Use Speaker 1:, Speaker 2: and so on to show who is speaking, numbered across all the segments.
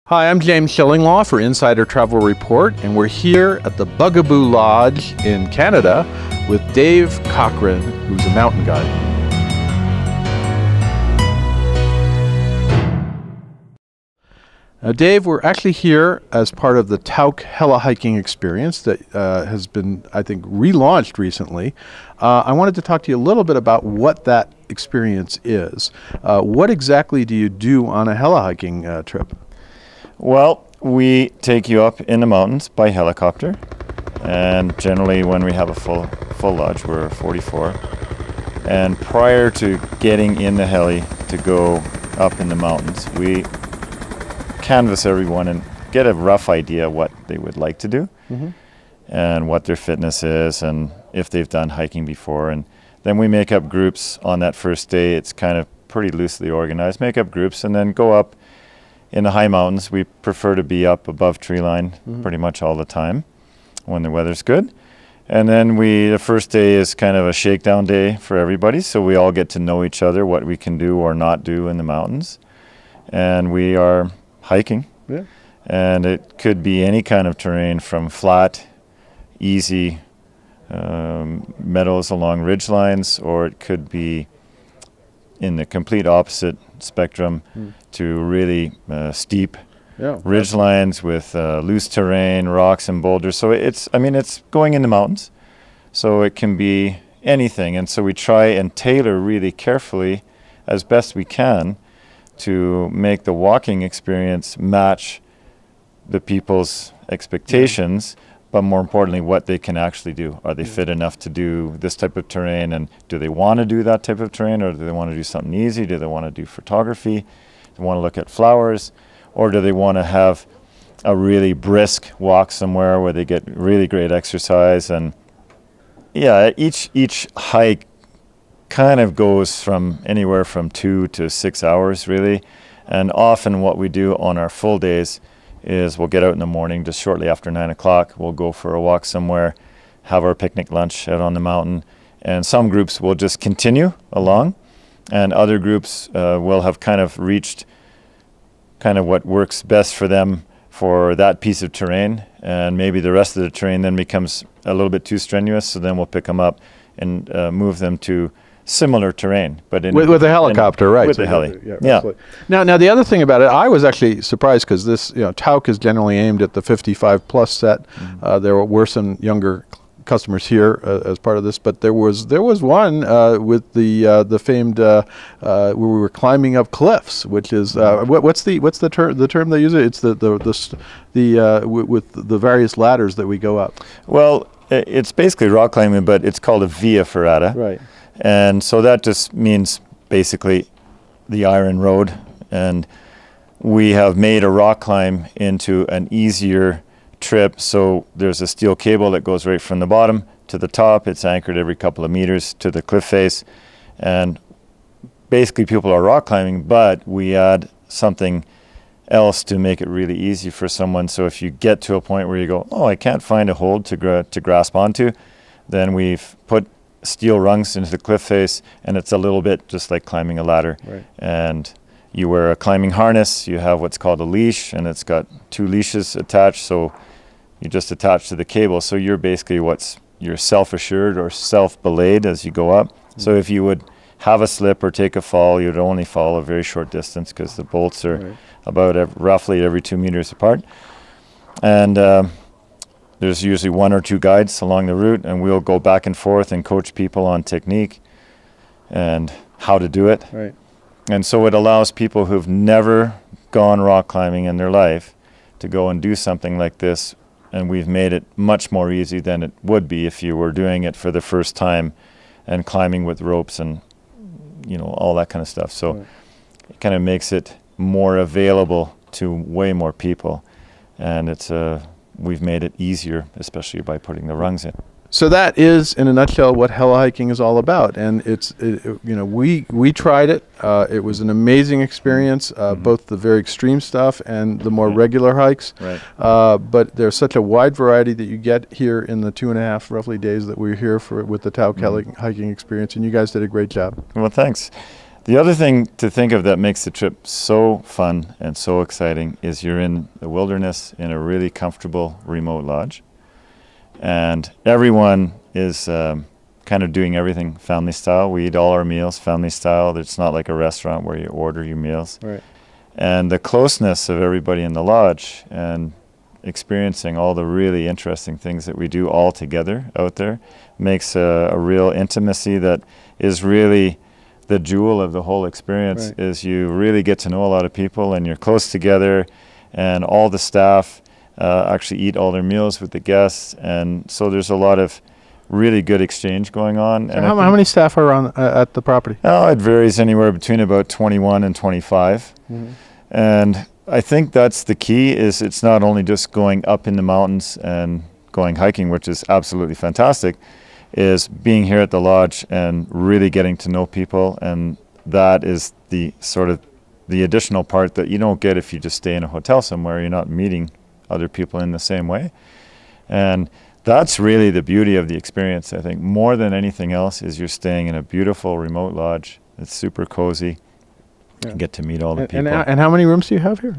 Speaker 1: Hi, I'm James Shillinglaw for Insider Travel Report, and we're here at the Bugaboo Lodge in Canada with Dave Cochran, who's a mountain guide. Now, Dave, we're actually here as part of the Tauck heli hiking experience that has been, I think, relaunched recently. I wanted to talk to you a little bit about what that experience is. What exactly do you do on a heli hiking trip?
Speaker 2: Well, we take you up in the mountains by helicopter, and generally when we have a full lodge, we're 44. And prior to getting in the heli to go up in the mountains, we canvass everyone and get a rough idea what they would like to do and what their fitness is and if they've done hiking before. And then we make up groups on that first day. It's kind of pretty loosely organized. Make up groups and then go up in the high mountains. We prefer to be up above tree line pretty much all the time when the weather's good. And then the first day is kind of a shakedown day for everybody, so we all get to know each other, what we can do or not do in the mountains. And we are hiking. Yeah. And it could be any kind of terrain from flat, easy meadows along ridge lines, or it could be in the complete opposite spectrum to really steep ridge lines with loose terrain, rocks and boulders. So it's going in the mountains, so it can be anything. And so we try and tailor really carefully as best we can to make the walking experience match the people's expectations, but more importantly, what they can actually do. Are they fit enough to do this type of terrain, and do they want to do that type of terrain, or do they want to do something easy? Do they want to do photography? Do they want to look at flowers? Or do they want to have a really brisk walk somewhere where they get really great exercise? And yeah, each hike kind of goes from anywhere from 2 to 6 hours really. And often what we do on our full days is we'll get out in the morning just shortly after 9 o'clock. We'll go for a walk somewhere, have our picnic lunch out on the mountain, and some groups will just continue along, and other groups will have kind of reached kind of what works best for them for that piece of terrain, and maybe the rest of the terrain then becomes a little bit too strenuous, so then we'll pick them up and move them to similar terrain, but
Speaker 1: with a helicopter, right?
Speaker 2: With the heli,
Speaker 1: yeah. Now the other thing about it, I was actually surprised because this, Tauck is generally aimed at the 55+ set. There were some younger customers here as part of this, but there was one with the famed where we were climbing up cliffs, which is what's the term they use? It's the with the various ladders that we go up.
Speaker 2: Well, it's basically rock climbing, but it's called a via ferrata.
Speaker 1: Right.
Speaker 2: And so that just means basically the iron road, and we have made a rock climb into an easier trip. So there's a steel cable that goes right from the bottom to the top. It's anchored every couple of meters to the cliff face, and basically people are rock climbing, but we add something else to make it really easy for someone. So if you get to a point where you go, oh, I can't find a hold to grasp onto, then we've put steel rungs into the cliff face, and it's a little bit just like climbing a ladder. Right. And you wear a climbing harness, you have what's called a leash, and it's got 2 leashes attached, so you just attach to the cable. So you're basically you're self-assured or self-belayed as you go up. So if you would have a slip or take a fall, you'd only fall a very short distance because the bolts are about roughly every 2 meters apart. And there's usually 1 or 2 guides along the route, and we'll go back and forth and coach people on technique and how to do it. Right. And so it allows people who've never gone rock climbing in their life to go and do something like this, and we've made it much more easy than it would be if you were doing it for the first time and climbing with ropes and all that kind of stuff. So it kind of makes it more available to way more people, and we've made it easier, especially by putting the rungs in.
Speaker 1: So that is, in a nutshell, what heli hiking is all about. And we tried it. It was an amazing experience, both the very extreme stuff and the more regular hikes. Right. But there's such a wide variety that you get here in the 2.5 roughly days that we're here with the Tauck heli hiking experience, and you guys did a great job.
Speaker 2: Well, thanks. The other thing to think of that makes the trip so fun and so exciting is you're in the wilderness in a really comfortable remote lodge, and everyone is kind of doing everything family style. We eat all our meals family style. It's not like a restaurant where you order your meals.
Speaker 1: Right.
Speaker 2: And the closeness of everybody in the lodge and experiencing all the really interesting things that we do all together out there makes a real intimacy that is really the jewel of the whole experience.
Speaker 1: Right.
Speaker 2: Is you really get to know a lot of people and you're close together, and all the staff actually eat all their meals with the guests, and so there's a lot of really good exchange going on.
Speaker 1: So how many staff are on at the property?
Speaker 2: Oh, it varies anywhere between about 21 and 25.
Speaker 1: Mm-hmm.
Speaker 2: And I think that's the key, is it's not only just going up in the mountains and going hiking, which is absolutely fantastic, is being here at the lodge and really getting to know people. And that is the sort of the additional part that you don't get if you just stay in a hotel somewhere. You're not meeting other people in the same way. And that's really the beauty of the experience, I think. More than anything else is you're staying in a beautiful remote lodge. It's super cozy.
Speaker 1: Yeah.
Speaker 2: You get to meet all the people.
Speaker 1: And how many rooms do you have here?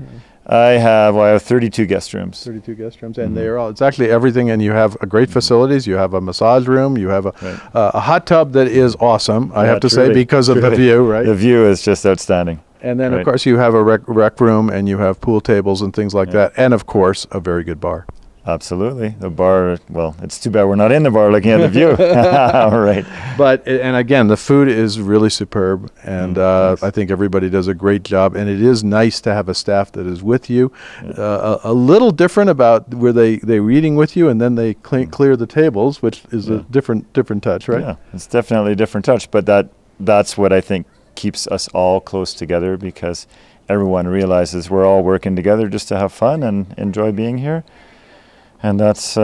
Speaker 2: I have 32 guest rooms.
Speaker 1: 32 guest rooms, and they are all, it's actually everything, and you have a great facilities. You have a massage room, you have a hot tub that is awesome, I have to say, because of the view, right?
Speaker 2: The view is just outstanding.
Speaker 1: And then, of course, you have a rec room, and you have pool tables and things like that, and, of course, a very good bar.
Speaker 2: Absolutely. The bar, well, it's too bad we're not in the bar looking at the view. Right.
Speaker 1: But, and again, the food is really superb, and I think everybody does a great job, and it is nice to have a staff that is with you. A little different about where they're eating with you, and then they clear the tables, which is a different touch, right?
Speaker 2: Yeah, it's definitely a different touch, but that's what I think keeps us all close together, because everyone realizes we're all working together just to have fun and enjoy being here. And that's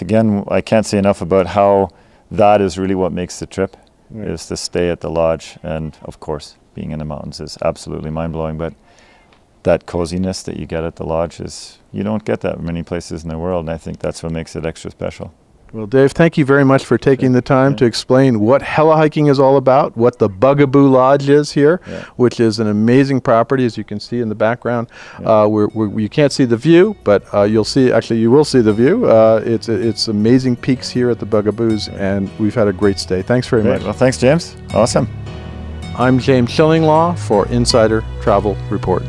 Speaker 2: again, I can't say enough about how that is really what makes the trip, is to stay at the lodge. And of course, being in the mountains is absolutely mind-blowing, but that coziness that you get at the lodge is, you don't get that many places in the world, and I think that's what makes it extra special.
Speaker 1: Well, Dave, thank you very much for taking the time to explain what heli-hiking is all about, what the Bugaboo Lodge is here, which is an amazing property, as you can see in the background. You can't see the view, but you will see the view. It's amazing peaks here at the Bugaboos, and we've had a great stay. Thanks very much.
Speaker 2: Well, thanks, James. Awesome.
Speaker 1: I'm James Shillinglaw for Insider Travel Report.